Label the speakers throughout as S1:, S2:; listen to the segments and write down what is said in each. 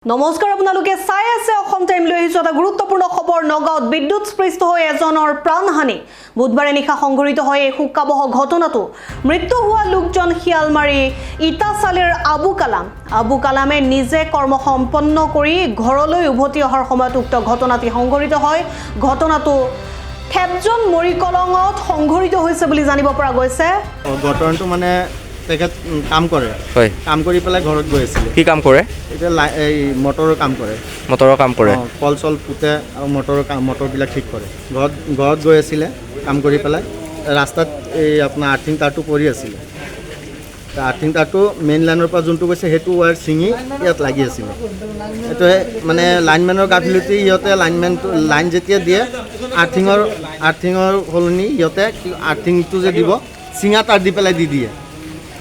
S1: নমস্কাৰ আপোনালোকে চাই আছে অসম টাইম লৈ আহিছো এটা গুৰুত্বপূৰ্ণ খবৰ নগাঁৱত বিদ্যুৎ স্পৃষ্ট হৈ এজনৰ প্ৰাণহানি বুধবাৰে নিশা সংঘটিত হয় এই শোকাবহ ঘটনাটো মৃত্যু হোৱা লোকজন শিয়ালমাৰী ইটাচালিৰ আবু কালামে নিজে কৰ্ম সম্পন্ন কৰি ঘৰলৈ উভতি অহাৰ সময়ত উক্ত ঘটনাটি সংঘটিত হয় ঘটনাটো খেবজন মৰিকলঙত সংঘটিত হৈছে বুলি জানিব পৰা গৈছে
S2: ঘটনাটো মানে তেখেত কাম কৰে কাম কৰি পেলাই ঘৰত গৈ আছিল
S3: কি কাম কৰে
S2: এতিয়া এই মটৰৰ কাম কৰে কল চল পুতে আৰু মটৰবিলাক ঠিক কৰে ঘৰত গৈ আছিলে কাম কৰি পেলাই ৰাস্তাত এই আপোনাৰ আৰ্থিং তাঁৰটো পৰি আছিলে আৰ্থিং তাঁৰটো মেইন লাইনৰ পৰা যোনটো গৈছে সেইটো ৱায়াৰ ছিঙি ইয়াত লাগি আছিলে এইটোৱে মানে লাইনমেনৰ গাফিলতি ইহঁতে লাইন যেতিয়া দিয়ে আৰ্থিঙৰ সলনি ইহঁতে আৰ্থিংটো যে দিব চিঙা তাঁৰ দি পেলাই দি দিয়ে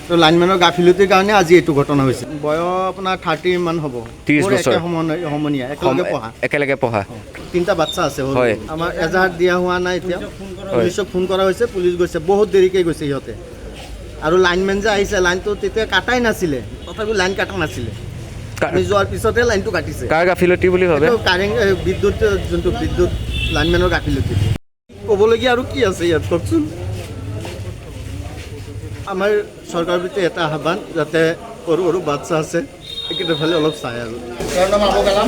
S2: তো লাইনমেনৰ গাফিলতিৰ কাৰণে আজি এইটো ঘটনা হৈছে বয়স আপোনাৰ 30 মান হ'ব
S3: 30 বছৰ
S2: সমনীয়া একেলগে পঢ়া তিনিটা বাচ্চা আছে আমাৰ এজাহাৰ দিয়া হোৱা নাই এতিয়া পুলিচক ফোন কৰা হৈছে পুলিচ গৈছে বহুত দেৰিকৈ গৈছে সিহঁতে আৰু লাইনমেন যে আহিছে লাইনটো তেতিয়া কাটাই নাছিলে তথাপিও লাইন কাটা নাছিলে আমি যোৱাৰ পিছতে লাইনটো কাটিছে
S3: কাৰ গাফিলতি বুলি ভাবে
S2: কাৰেণ্ট বিদ্যুৎ যোনটো বিদ্যুৎ লাইনমেনৰ গাফিলতি ক'বলগীয়া আৰু কি আছে ইয়াত কওকচোন আমাৰ চৰকাৰৰ প্ৰতি এটা আহ্বান যাতে সৰু সৰু বাচ্চা আছে এইকেইটা ফালে অলপ চাই আৰু তেওঁৰ নাম আবু কালাম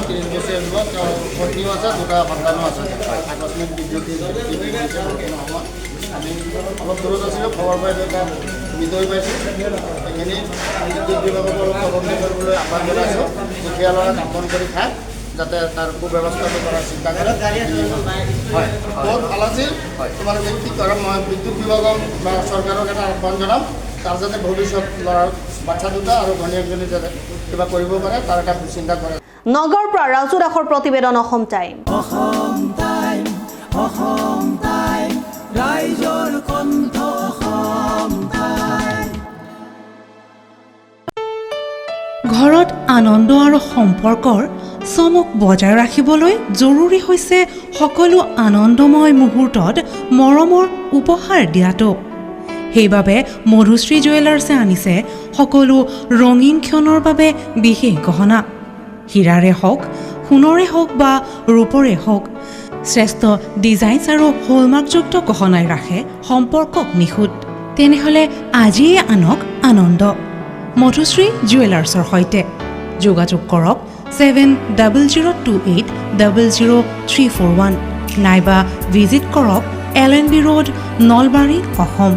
S2: 30 বছৰীয়া যুৱক তেওঁৰ পত্নীও আছে দুটা সন্তানো আছে আকস্মিক বিদ্যুৎ আমি অলপ দূৰত আছিলোঁ খবৰ পাই এটা মৃত হৈ পাইছোঁ সেইখিনি বিদ্যুৎ বিভাগক অলপ তদন্ত কৰিবলৈ আহ্বান জনাইছোঁ দুখীয়া ল'ৰা কাম বন কৰি খায় যাতে তাৰ সুব্যৱস্থাটো কৰাৰ চিন্তা কৰে হয় বহুত ভাল আছিল তোমালোকে কি কৰা মই বিদ্যুৎ বিভাগক বা চৰকাৰক এটা আহ্বান জনাম তাৰ যাতে ভৱিষ্যত ল'ৰাৰ বাচ্চা দুটা আৰু ঘনীয়েকজনী যাতে কিবা কৰিব পাৰে তাৰ এটা চিন্তা কৰে
S1: নগৰৰ পৰা ৰাজু দাসৰ প্ৰতিবেদন অসম টাইম ৰাইজৰ কণ্ঠ অসম টাইম
S4: ঘৰত আনন্দ আৰু সম্পৰ্কৰ চমক বজাই ৰাখিবলৈ জৰুৰী হৈছে সকলো আনন্দময় মুহূৰ্তত মৰমৰ উপহাৰ দিয়াটো সেইবাবে মধুশ্ৰী জুৱেলাৰ্ছে আনিছে সকলো ৰঙীন ক্ষণৰ বাবে বিশেষ গহনা হীৰাৰে হওক সোণৰে হওক বা ৰূপৰে হওক শ্ৰেষ্ঠ ডিজাইনছ আৰু হলমাৰ্কযুক্ত গহনাই ৰাখে সম্পৰ্কক নিখুঁত তেনেহ'লে আজিয়ে আনক আনন্দ মধুশ্ৰী জুৱেলাৰ্ছৰ সৈতে যোগাযোগ কৰক 7002800341 নাইবা ভিজিট কৰক LNB ৰোড নলবাৰী অসম